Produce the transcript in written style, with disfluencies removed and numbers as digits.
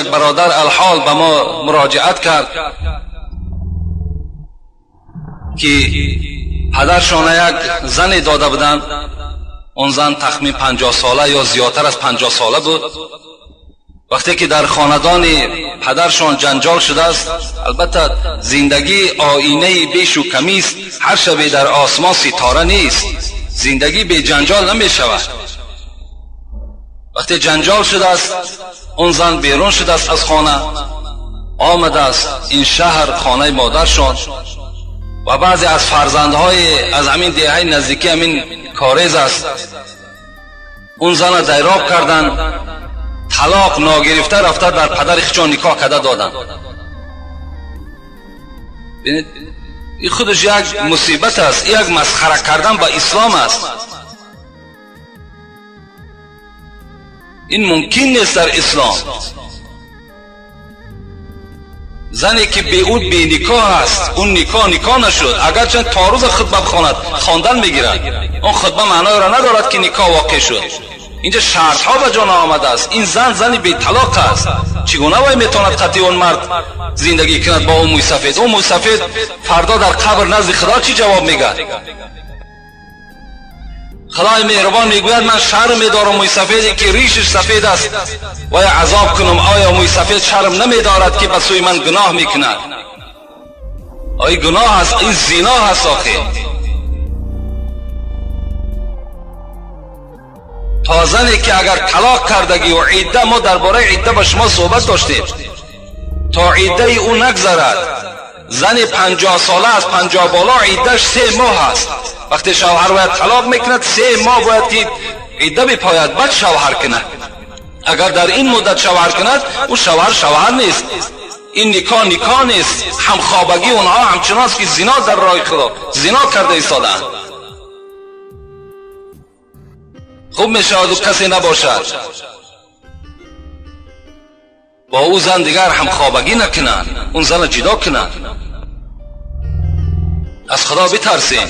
یک برادر الحال به ما مراجعت کرد که پدرشان یک زنی داده بودند. اون زن تخمین 50 ساله یا زیادتر از 50 ساله بود. وقتی که در خاندان پدرشان جنجال شده است، البته زندگی آینه بیش و کمی است، هر شب در آسمان ستاره نیست، زندگی بی جنجال نمی شود. وقتی جنجال شده است، اون زن بیرون شده است از خانه، آمده است این شهر خانه مادرشان و بعضی از فرزندهای از همین دهه نزدیکی همین کاریز است، اون زن دیراب کردن، طلاق ناگرفته رفته در پدر خچان نکاح کرده دادن. ببینید این خودش یک مصیبت است، یک مسخره کردن با اسلام است. این ممکن نیست در اسلام. زنی که بیعود بی نکاح است، اون نکاح نشد، اگر چند تا روز خطبه بخواند خواندن میگیرد، اون خطبه معنای را ندارد که نکاح واقع شد. اینجا شرط ها به جان آمده است. این زنی بی طلاق است، چگونه وای میتواند قطعی اون مرد زندگی کند با اون موی سفید؟ اون موی سفید فردا در قبر نزد خدا چی جواب میگه؟ خدای مهربان میگوید من شرم میدارم موی سفیدی که ریشش سفید است و عذاب کنم. آیا موی سفید شرم نمیدارد که به سوی من گناه میکند؟ آیا گناه است؟ این زنا هست آخه. تا زنی که اگر طلاق کردگی و عده، ما درباره عده با شما صحبت داشتیم، تا عده او نگذرد، زن 50 ساله از 50 بالا عدهش 3 ماه است. وقتی شوهر باید طلاق میکند 3 ماه باید که عده بپاید بعد شوهر کند. اگر در این مدت شوهر کند او شوهر نیست، این نکاح نیست. همخوابگی اونها همچنان که زنا در راه خدا زنا کرده ایستادند. خوب میشود و کسی نباشد با او زن دیگر همخوابگی نکنند، اون زن جدا کنند. از خدا بترسیم.